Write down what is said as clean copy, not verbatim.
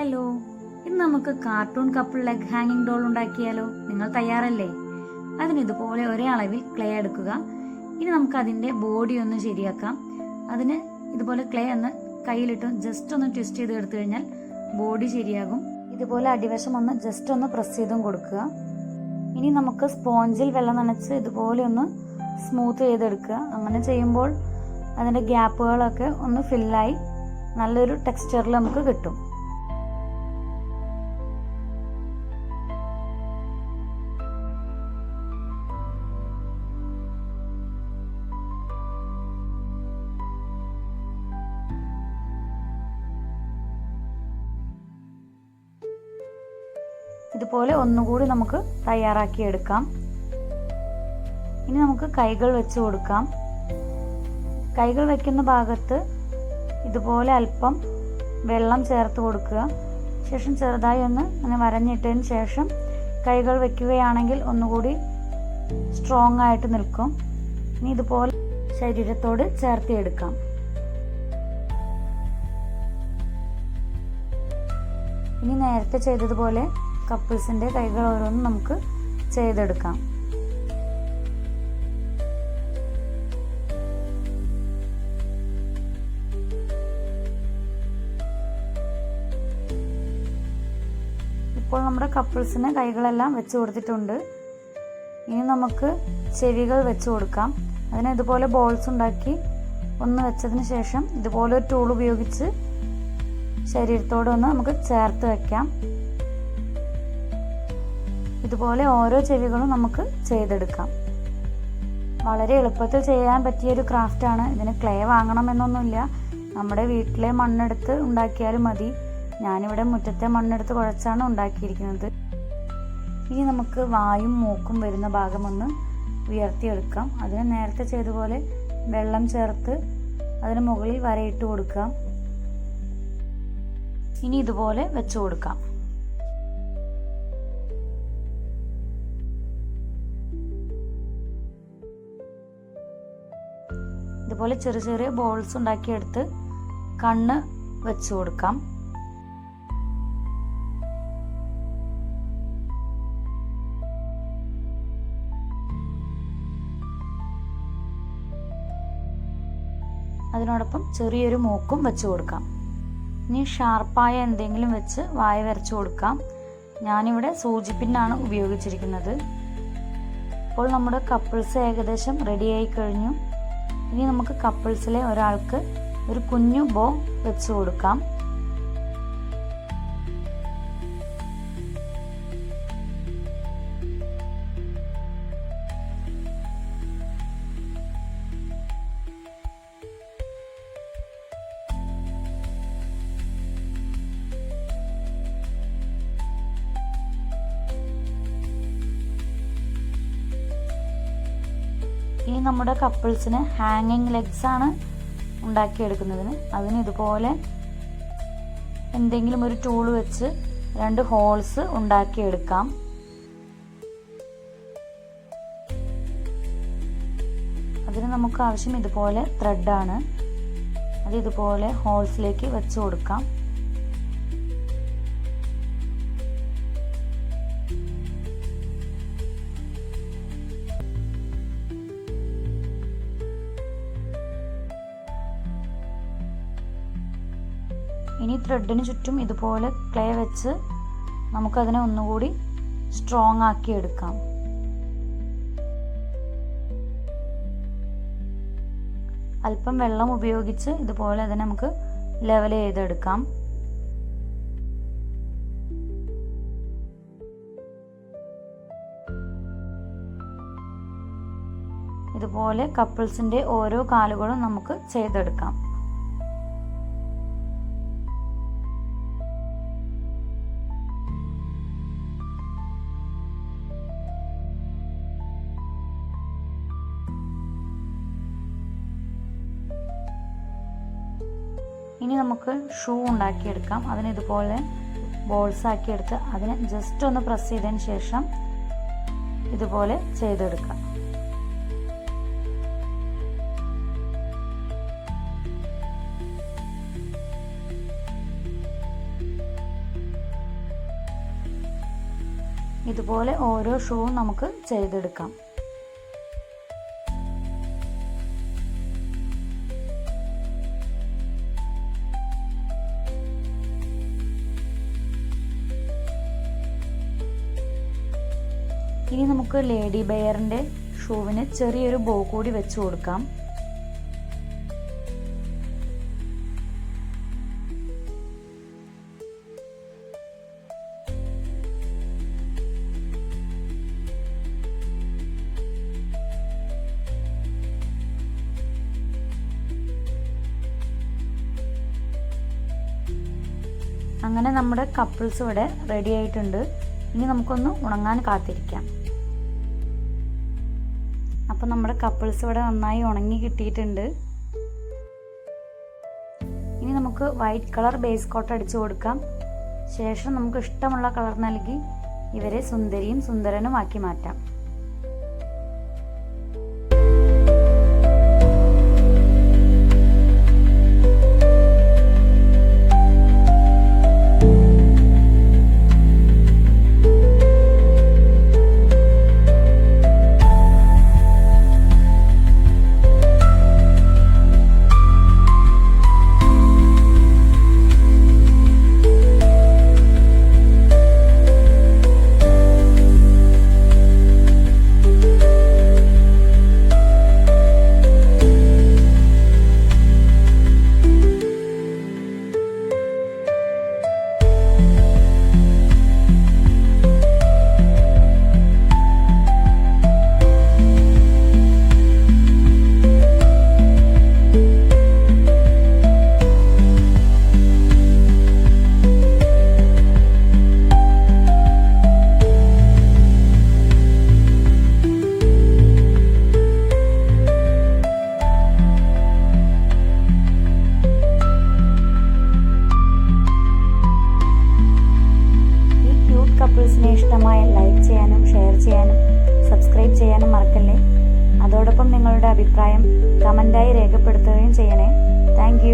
Hello, ഇന്ന് നമുക്ക് cartoon couple leg ഹാങ്ങിങ് ഡോൾ ഉണ്ടാക്കിയാലോ? നിങ്ങൾ തയ്യാറല്ലേ? അതിന് ഇതുപോലെ ഒരേ അളവിൽ ക്ലേ എടുക്കുക. ഇനി നമുക്ക് അതിൻ്റെ ബോഡി ഒന്ന് ശരിയാക്കാം. അതിന് ഇതുപോലെ ക്ലേ ഒന്ന് കയ്യിലിട്ട് ജസ്റ്റ് ഒന്ന് ട്വിസ്റ്റ് ചെയ്ത് എടുത്തു കഴിഞ്ഞാൽ ബോഡി ശരിയാകും. ഇതുപോലെ അടിവശം ഒന്ന് ജസ്റ്റ് ഒന്ന് പ്രസ് ചെയ്തും കൊടുക്കുക. ഇനി നമുക്ക് സ്പോഞ്ചിൽ വെള്ളം നനച്ച് ഇതുപോലെ ഒന്ന് സ്മൂത്ത് ചെയ്തെടുക്കുക. അങ്ങനെ ചെയ്യുമ്പോൾ അതിൻ്റെ ഗ്യാപ്പുകളൊക്കെ ഒന്ന് ഫില്ലായി നല്ലൊരു ടെക്സ്ചറിൽ നമുക്ക് കിട്ടും. ഇതുപോലെ ഒന്നുകൂടി നമുക്ക് തയ്യാറാക്കി എടുക്കാം. ഇനി നമുക്ക് കൈകൾ വെച്ച് കൊടുക്കാം. കൈകൾ വെക്കുന്ന ഭാഗത്ത് ഇതുപോലെ അല്പം വെള്ളം ചേർത്ത് കൊടുക്കുക. ശേഷം ചെറുതായി ഒന്ന് അങ്ങനെ വരഞ്ഞിട്ടതിന് ശേഷം കൈകൾ വെക്കുകയാണെങ്കിൽ ഒന്നുകൂടി സ്ട്രോങ് ആയിട്ട് നിൽക്കും. ഇനി ഇതുപോലെ ശരീരത്തോട് ചേർത്തിയെടുക്കാം. ഇനി നേരത്തെ ചെയ്തതുപോലെ കപ്പിൾസിൻ്റെ കൈകൾ ഓരോന്നും നമുക്ക് ചെയ്തെടുക്കാം. ഇപ്പോൾ നമ്മുടെ കപ്പിൾസിന് കൈകളെല്ലാം വെച്ച് കൊടുത്തിട്ടുണ്ട്. ഇനി നമുക്ക് ചെവികൾ വെച്ച് കൊടുക്കാം. അതിന് ഇതുപോലെ ബോൾസ് ഉണ്ടാക്കി ഒന്ന് വെച്ചതിന് ശേഷം ഇതുപോലെ ഒരു ടൂൾ ഉപയോഗിച്ച് ശരീരത്തോടെ ഒന്ന് നമുക്ക് ചേർത്ത് വയ്ക്കാം. ഇതുപോലെ ഓരോ ചെവികളും നമുക്ക് ചെയ്തെടുക്കാം. വളരെ എളുപ്പത്തിൽ ചെയ്യാൻ പറ്റിയൊരു ക്രാഫ്റ്റാണ്. ഇതിന് ക്ലേ വാങ്ങണമെന്നൊന്നുമില്ല. നമ്മുടെ വീട്ടിലെ മണ്ണെടുത്ത് ഉണ്ടാക്കിയാലും മതി. ഞാനിവിടെ മുറ്റത്തെ മണ്ണെടുത്ത് കുഴച്ചാണ് ഉണ്ടാക്കിയിരിക്കുന്നത്. ഇനി നമുക്ക് വായും മൂക്കും വരുന്ന ഭാഗം ഒന്ന് ഉയർത്തിയെടുക്കാം. അതിന് നേരത്തെ ചെയ്തതുപോലെ വെള്ളം ചേർത്ത് അതിന് മുകളിൽ വരയിട്ട് കൊടുക്കാം. ഇനി ഇതുപോലെ വെച്ച് കൊടുക്കാം. ഇതുപോലെ ചെറിയ ചെറിയ ബോൾസ് ഉണ്ടാക്കിയെടുത്ത് കണ്ണ് വെച്ച് കൊടുക്കാം. അതിനോടൊപ്പം ചെറിയൊരു മൂക്കും വെച്ച് കൊടുക്കാം. ഇനി ഷാർപ്പായ എന്തെങ്കിലും വെച്ച് വായ വരച്ചു കൊടുക്കാം. ഞാനിവിടെ സൂചിപ്പിന്നാണ് ഉപയോഗിച്ചിരിക്കുന്നത്. ഇപ്പോൾ നമ്മുടെ കപ്പിൾസ് ഏകദേശം റെഡിയായി കഴിഞ്ഞു. ഇനി നമുക്ക് കപ്പിൾസിലെ ഒരാൾക്ക് ഒരു കുഞ്ഞു ബോ വെച്ച് കൊടുക്കാം. ഇനി നമ്മുടെ കപ്പിൾസിന് ഹാങ്ങിങ് ലെഗ്സ് ആണ് ഉണ്ടാക്കിയെടുക്കുന്നതിന്. അതിന് ഇതുപോലെ എന്തെങ്കിലും ഒരു ടൂൾ വെച്ച് 2 ഹോൾസ് ഉണ്ടാക്കിയെടുക്കാം. അതിന് നമുക്ക് ആവശ്യം ഇതുപോലെ ത്രെഡാണ്. അത് ഇതുപോലെ ഹോൾസിലേക്ക് വെച്ച് കൊടുക്കാം. ഇനി ത്രെഡിന് ചുറ്റും ഇതുപോലെ ക്ലേ വെച്ച് നമുക്കതിനെ ഒന്നുകൂടി സ്ട്രോങ് ആക്കി എടുക്കാം. അല്പം വെള്ളം ഉപയോഗിച്ച് ഇതുപോലെ അതിനെ നമുക്ക് ലെവൽ ചെയ്തെടുക്കാം. ഇതുപോലെ കപ്പിൾസിൻ്റെ ഓരോ കാലുകളും നമുക്ക് ചെയ്തെടുക്കാം. ഇനി നമുക്ക് ഷൂ ഉണ്ടാക്കിയെടുക്കാം. അതിന് ഇതുപോലെ ബോൾസ് ആക്കിയെടുത്ത് അതിനെ ജസ്റ്റ് ഒന്ന് പ്രസ് ചെയ്തതിന് ശേഷം ഇതുപോലെ ചെയ്തെടുക്കാം. ഇതുപോലെ ഓരോ ഷൂവും നമുക്ക് ചെയ്തെടുക്കാം. ഇനി നമുക്ക് ലേഡി ബെയറിൻ്റെ ഷൂവിന് ചെറിയൊരു ബോ കൂടി വെച്ച് കൊടുക്കാം. അങ്ങനെ നമ്മുടെ കപ്പിൾസ് ഇവിടെ റെഡി ആയിട്ടുണ്ട്. ഇനി നമുക്കൊന്ന് ഉണങ്ങാൻ കാത്തിരിക്കാം. അപ്പോൾ നമ്മുടെ കപ്പിൾസ് ഇവിടെ നന്നായി ഉണങ്ങി കിട്ടിയിട്ടുണ്ട്. ഇനി നമുക്ക് വൈറ്റ് കളർ ബേസ് കോട്ട് അടിച്ചു കൊടുക്കാം. ശേഷം നമുക്ക് ഇഷ്ടമുള്ള കളർ നൽകി ഇവരെ സുന്ദരിയും സുന്ദരനുമാക്കി മാറ്റാം. കപ്പിൾസിനെ ഇഷ്ടമായ ലൈക്ക് ചെയ്യാനും ഷെയർ ചെയ്യാനും സബ്സ്ക്രൈബ് ചെയ്യാനും മറക്കല്ലേ. അതോടൊപ്പം നിങ്ങളുടെ അഭിപ്രായം കമൻ്റായി രേഖപ്പെടുത്തുകയും ചെയ്യണേ. താങ്ക്